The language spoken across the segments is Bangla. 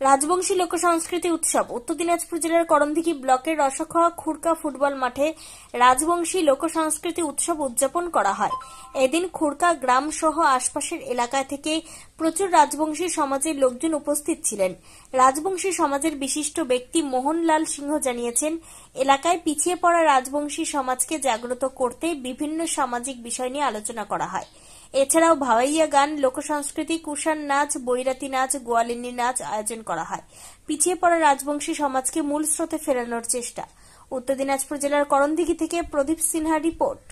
রাজবংশী লোকসংস্কৃতি উৎসব উত্তর দিনাজপুর জেলার করণদিঘি ব্লকের রসখোয়া খুরকা ফুটবল মাঠে রাজবংশী লোকসংস্কৃতি উৎসব উদযাপন করা হয়। এদিন খুরকা গ্রাম সহ আশপাশের এলাকা থেকে প্রচুর রাজবংশী সমাজের লোকজন উপস্থিত ছিলেন। রাজবংশী সমাজের বিশিষ্ট ব্যক্তি মোহনলাল সিংহ জানিয়েছেন, এলাকায় পিছিয়ে পড়া রাজবংশী সমাজকে জাগ্রত করতে বিভিন্ন সামাজিক বিষয় নিয়ে আলোচনা করা হয়। এছাড়াও ভাওয়াইয়া গান, লোকসংস্কৃতি, কুষাণ নাচ, বৈরাতি নাচ, গোয়ালিনী নাচ আয়োজন করা হয়। পিছিয়ে পড়া রাজবংশী সমাজকে মূল স্রোতে ফেরানোর চেষ্টা। উত্তর দিনাজপুর জেলার করণদিঘি থেকে প্রদীপ সিনহা রিপোর্ট,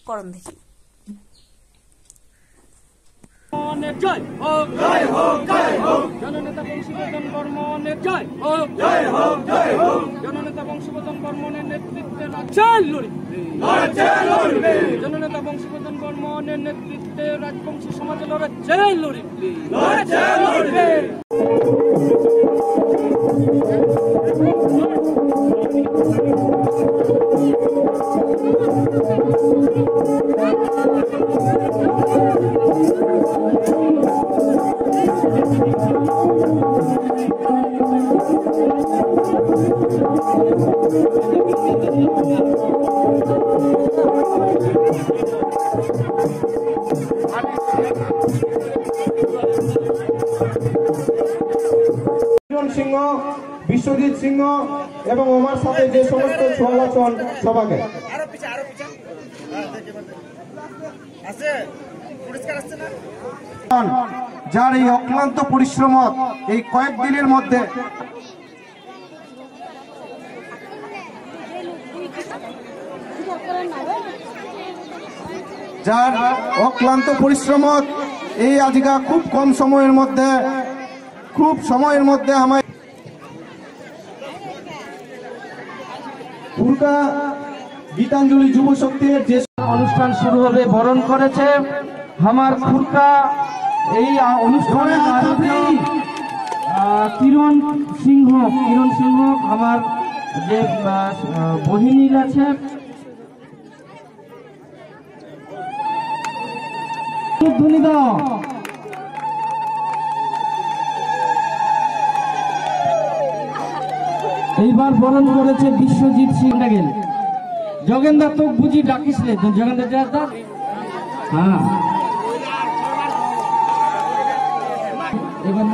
করণদিঘি। জয় হোক জয় হোক জয় হোক জননেতা বংশীবর্ধন বর্মনের জয় হোক জয় হোক জয় হোক জননেতা বংশীবর্ধন বর্মনের নেতৃত্বে রাজ্যের লড়বে জননেতা বংশীবর্ধন বর্মনের নেতৃত্বে রাজবংশী সমাজের লড়বে। সিংহ, বিশ্বজিৎ সিংহ এবং আমার সাথে যে সমস্ত সংগঠন সবাকে যার এই অক্লান্ত পরিশ্রম এই কয়েকদিনের মধ্যে যার অক্লান্ত পরিশ্রম এই আজকে খুব সময়ের মধ্যে আমার খুরকা গীতাঞ্জলি যুব শক্তির যে অনুষ্ঠান শুরু হবে বরণ করেছে আমার খুরকা এই অনুষ্ঠানের কিরণ সিংহ আমার যে বহিনী আছে এইবার বরণ করেছে বিশ্বজিৎ সিংহ। যোগেন্দ্র তো বুঝি ডাকিসলে যোগেন্দ্র হ্যাঁ এবার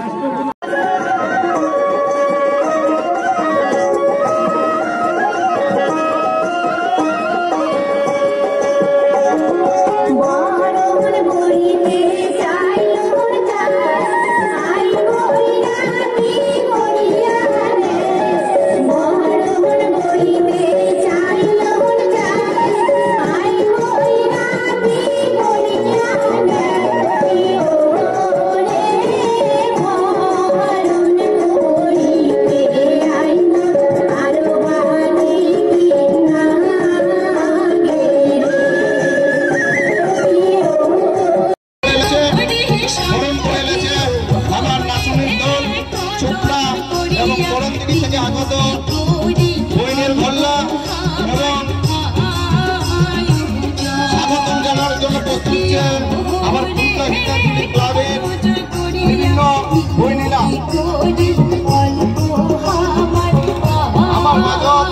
এবং করণদিঘি থেকে আগত বইনের মহল্লা এবং স্বাগতম জানার জন্য প্রস্তুত আমার খুরকা গীতাঞ্জলি ক্লাবের বিভিন্ন বইনীরা আমার মাঝত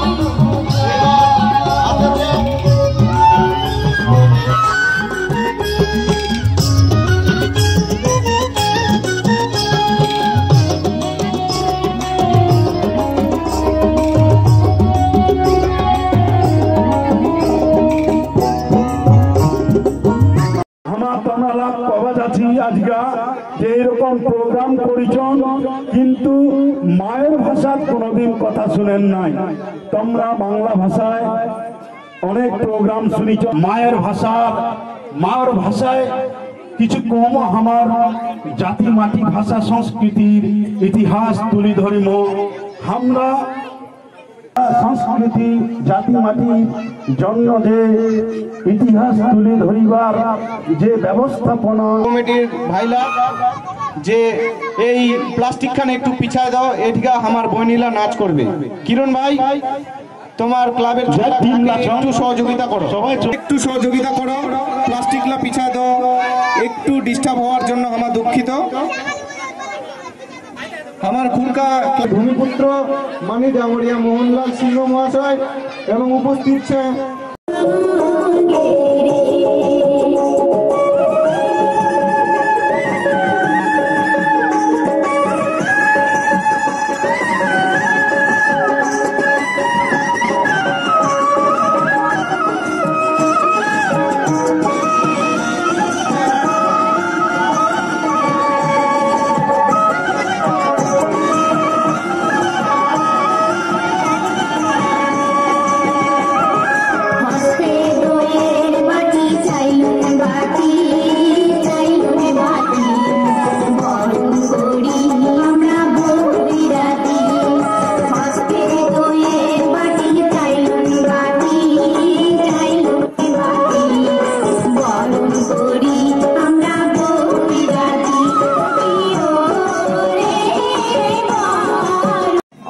এইরকম প্রোগ্রাম করিছন কিন্তু মায়ের ভাষার কোনদিন কথা শুনেন নাই। তোমরা বাংলা ভাষায় অনেক প্রোগ্রাম শুনিছ, মায়ের ভাষায় কিছু কম আমার জাতি মাটি ভাষা সংস্কৃতির ইতিহাস তুলি ধরিম। আমরা সংস্কৃতি জাতি মাটির জন্য যে ইতিহাস তুলে ধরিবার যে ব্যবস্থাপনা কমিটির ভাইলা যে এই প্লাস্টিক খানে একটু পিছায় দাও, এদিকে আমার বইনীলা নাচ করবে। কিরণ ভাই তোমার ক্লাবের একটু সহযোগিতা করো, সবাই একটু সহযোগিতা করো, প্লাস্টিকলা পিছায় দাও, একটু ডিস্টার্ব হওয়ার জন্য আমার দুঃখিত। আমার খুরকা ভূমিপুত্র মানি ডাঙরিয়া মোহনলাল সিংহ মহাশয় এবং উপস্থিত ছে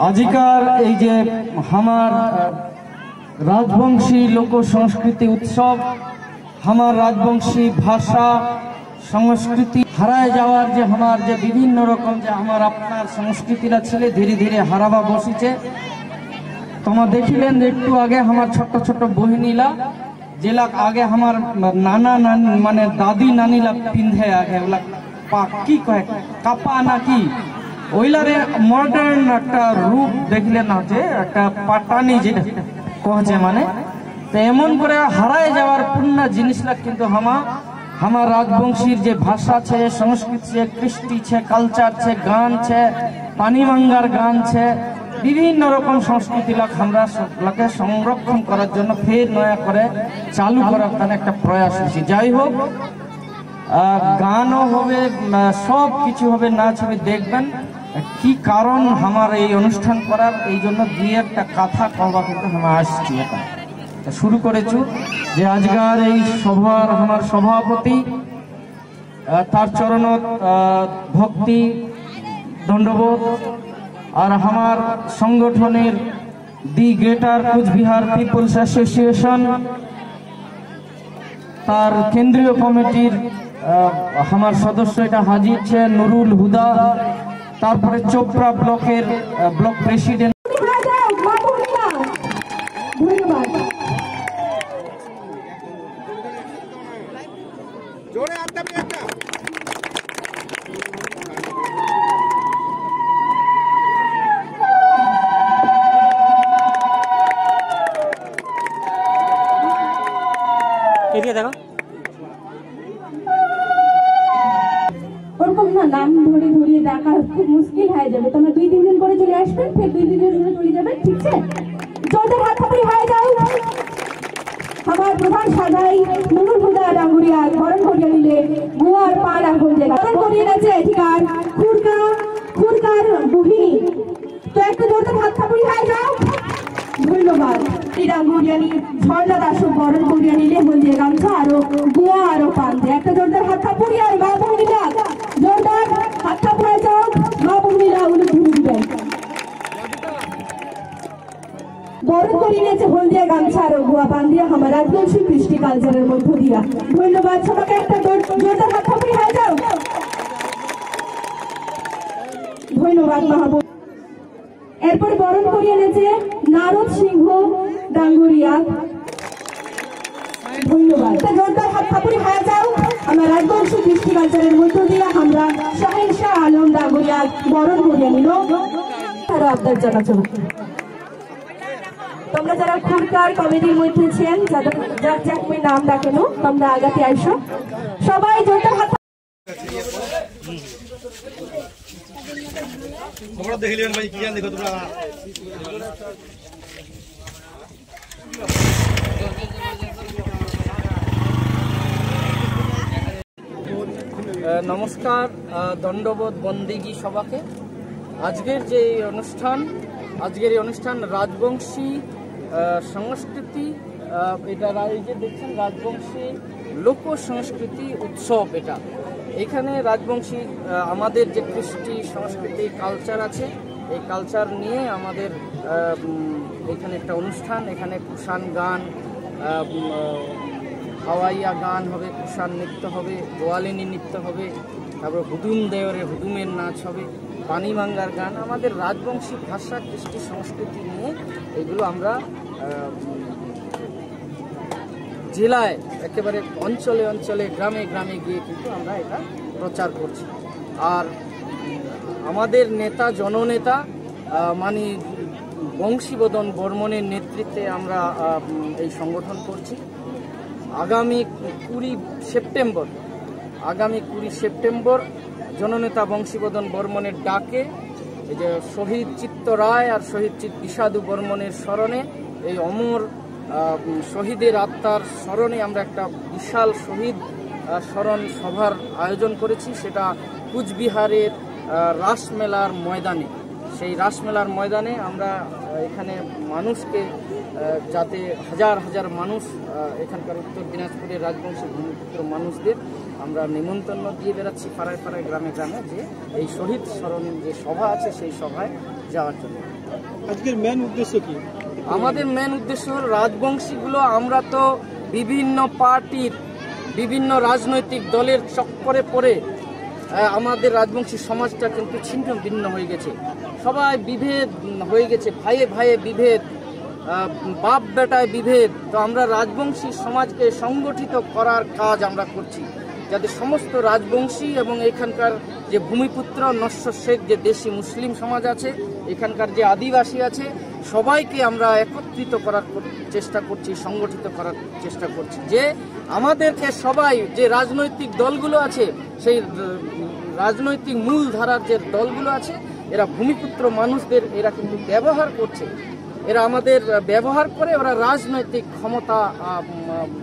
আজিকার এই যে আমার রাজবংশী লোক সংস্কৃতি উৎসব, আমার রাজবংশী ভাষা সংস্কৃতি হারায় যাওয়ার যে আমার যে বিভিন্ন রকম যে আমার আপনার সংস্কৃতিরা ছিল ধীরে ধীরে হারাবা বসিছে। তোমরা দেখিলেন যে একটু আগে আমার ছোট ছোট বহিনীলা যেলা আগে আমার নানা নানি মানে দাদি নানিলা পিন্ধে আগে ওগুলা কি কয় কাপা নাকি ওইলারে মডার্ন একটা রূপ দেখলেন আছে একটা পাটানি যেটা কহছে মানে তো এমন করে হারায় যাওয়ার পূর্ণ জিনিসটা কিন্তু আমার রাজবংশীর যে ভাষা আছে সংস্কৃতি আছে কৃষ্টি আছে কালচার আছে গান আছে পানিমাঙ্গার গান আছে বিভিন্ন রকম সংস্কৃতি আমরা সবগুলোকে সংরক্ষণ করার জন্য ফের নয়া করে চালু করার একটা প্রয়াস হয়েছে। যাই হোক গানও হবে সব কিছু হবে নাচ হবে দেখবেন কি কারণ আমার এই অনুষ্ঠান করার এই জন্য দুই একটা কথা কবা কিন্তু আমরা আসছি এখন শুরু করেছি যে আজকের এই সভার আমার সভাপতি তার চরণ ভক্তি দণ্ডবোধ আর আমার সংগঠনের the greater Cooch Behar people's association তার কেন্দ্রীয় কমিটির আমার সদস্য এটা হাজির ছে নুরুল হুদা, তারপরে চোপড়া ব্লকের ব্লক প্রেসিডেন্ট দেখো ওরকম না নাম ধরিয়ে ডাকা খুব মুশকিল হয়ে যাবে। তোমরা 2-3 দিন করে চলে আসবেন, ফের 2-3 দিন করে চলে যাবেন, ঠিক আছে? জলদের হাত থাপড়ি হয়ে যাও। আমার প্রধান সাজাই নুরুল হুদা ডাঙ্গুরিয়া বরণ করিয়ে নিলে গোয়ার পান এখন যে বরণ করিয়ে নেছে ঠিকার খুরকার বুহিনী। তো একটু জলদের হাত থাপড়ি হয়ে যাও। ধন্যবাদ। ডাঙ্গুরিয়ানি ঝর্ণা দাস বরণ করিয়ে নিলে হলদে গামছা আরো গোয়া আরো পান দিয়ে একটা জোরদার হাত থাপড়ি আর মা বহিনীরা জোরদার হাত থাপড়ে যাও। মা বহিনীরা উনি ঘুরে দিবেন বরণ করিয়ে নিয়েছে হলদিয়া গামছা আরো গোয়া পান দিয়ে আমার রাজবংশী কৃষ্টি কালচারের মধ্য দিয়া। ধন্যবাদ। সবাইকে একটা জোরদার হাত থাপড়ি হয়ে যাও। ধন্যবাদ মাহবুব। এরপর বরণ করিয়ে এনেছে নারদ সিংহ ডাঙ্গুরিয়া। ধন্যবাদ। জোরদার হাত থাপড়ি হয়ে যাও। আমার রাজবংশী কৃষ্টি কালচারের মধ্য দিয়ে আমরা শাহিন শাহ আলম ডাঙ্গুরিয়া বরণ করিয়ে নিল। তারা আপনার জানাচ্ছ তোমরা যারা খুরকার কমিটির মধ্যে ছিলেন যার যাকে নাম ডাকেন তোমরা আগাতে আইসো। সবাই জোরদার হাত তোমরা দেখিলেন ভাই কি জান দেখো তোমরা নমস্কার, দণ্ডবোধ বন্দিগি সবাকে। আজকের যে এই অনুষ্ঠান রাজবংশী সংস্কৃতি, এটা এই যে দেখছেন রাজবংশী লোক সংস্কৃতি উৎসব। এটা এখানে রাজবংশী আমাদের যে কৃষ্টি সংস্কৃতি কালচার আছে এই কালচার নিয়ে আমাদের এখানে একটা অনুষ্ঠান। এখানে কুষাণ গান, হাওয়াইয়া গান হবে, কুষাণ নৃত্য হবে, গোয়ালিনী নৃত্য হবে, তারপর হুদুম দেওরে হুদুমের নাচ হবে, পানি ভাঙ্গার গান, আমাদের রাজবংশী ভাষা কৃষ্টি সংস্কৃতি নিয়ে এগুলো আমরা জেলায় একেবারে অঞ্চলে অঞ্চলে গ্রামে গ্রামে গিয়ে কিন্তু আমরা এটা প্রচার করছি। আর আমাদের নেতা জননেতা মানে বংশীবদন বর্মনের নেতৃত্বে আমরা এই সংগঠন করছি। আগামী 20 সেপ্টেম্বর জননেতা বংশীবদন বর্মনের ডাকে এই যে শহীদ চিত্ত রায় আর শহীদ বিষাদু বর্মনের স্মরণে এই অমর শহীদের আত্মার স্মরণে আমরা একটা বিশাল শহীদ স্মরণ সভার আয়োজন করেছি। সেটা কুচবিহারের রাসমেলার ময়দানে। সেই রাসমেলার ময়দানে আমরা এখানে মানুষকে, যাতে হাজার হাজার মানুষ এখানকার উত্তর দিনাজপুরের রাজবংশী ভূমিপুত্র মানুষদের আমরা নিমন্ত্রণ দিয়ে বেড়াচ্ছি পাড়ায় পাড়ায় গ্রামে গ্রামে, যে এই শহীদ স্মরণ যে সভা আছে সেই সভায় যাওয়ার জন্য। আজকের মেন উদ্দেশ্য কি? আমাদের মেন উদ্দেশ্য হল রাজবংশীগুলো, আমরা তো বিভিন্ন পার্টির বিভিন্ন রাজনৈতিক দলের চক্করে পড়ে আমাদের রাজবংশী সমাজটা কিন্তু ছিন্ন ভিন্ন হয়ে গেছে। সবাই বিভেদ হয়ে গেছে, ভাইয়ে ভাইয়ে বিভেদ, বাপ বেটায় বিভেদ। তো আমরা রাজবংশী সমাজকে সংগঠিত করার কাজ আমরা করছি, যাতে সমস্ত রাজবংশী এবং এখানকার যে ভূমিপুত্র নশ্বর শেখ যে দেশি মুসলিম সমাজ আছে, এখানকার যে আদিবাসী আছে, সবাইকে আমরা একত্রিত করার চেষ্টা করছি, সংগঠিত করার চেষ্টা করছি, যে আমাদেরকে সবাই যে রাজনৈতিক দলগুলো আছে, সেই রাজনৈতিক মূল ধারার যে দলগুলো আছে, এরা ভূমিপুত্র মানুষদের এরা কিন্তু ব্যবহার করছে। এরা আমাদের ব্যবহার করে ওরা রাজনৈতিক ক্ষমতা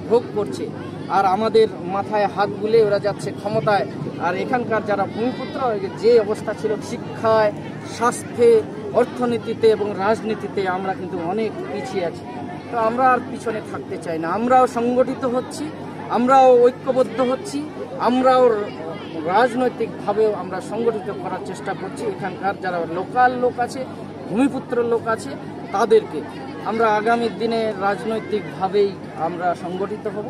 ভোগ করছে, আর আমাদের মাথায় হাত বুলে ওরা যাচ্ছে ক্ষমতায়। আর এখানকার যারা ভূমিপুত্র, যে অবস্থা ছিল শিক্ষায়, স্বাস্থ্যে, অর্থনীতিতে এবং রাজনীতিতে আমরা কিন্তু অনেক পিছিয়ে আছি। তো আমরা আর পিছনে থাকতে চাই না, আমরাও সংগঠিত হচ্ছি, আমরাও ঐক্যবদ্ধ হচ্ছি, আমরাও রাজনৈতিকভাবেও আমরা সংগঠিত করার চেষ্টা করছি। এখানকার যারা লোকাল লোক আছে, ভূমিপুত্র লোক আছে, তাদেরকে আমরা আগামী দিনে রাজনৈতিকভাবেই আমরা সংগঠিত হব।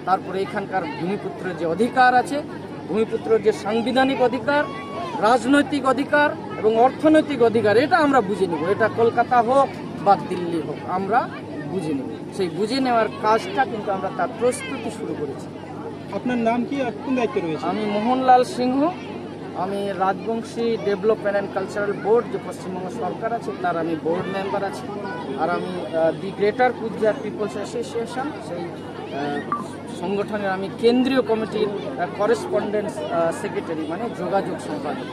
তারপরে এখানকার ভূমিপুত্রের যে অধিকার আছে, ভূমিপুত্রের যে সাংবিধানিক অধিকার, রাজনৈতিক অধিকার এবং অর্থনৈতিক অধিকার, এটা আমরা বুঝে নেব। এটা কলকাতা হোক বা দিল্লি হোক, আমরা বুঝে নেব। সেই বুঝে নেওয়ার কাজটা কিন্তু আমরা তার প্রস্তুতি শুরু করেছি। আপনার নাম কি আর কোন দায়িত্বে রয়েছে? আমি মোহনলাল সিংহ, আমি Rajbanshi development and cultural board যে পশ্চিমবঙ্গ সরকার আছে তার আমি বোর্ড মেম্বার আছি। আর আমি the greater Cooch Behar people's association, সেই সংগঠনের আমি কেন্দ্রীয় কমিটির করেসপন্ডেন্স সেক্রেটারি, মানে যোগাযোগ সম্পাদক।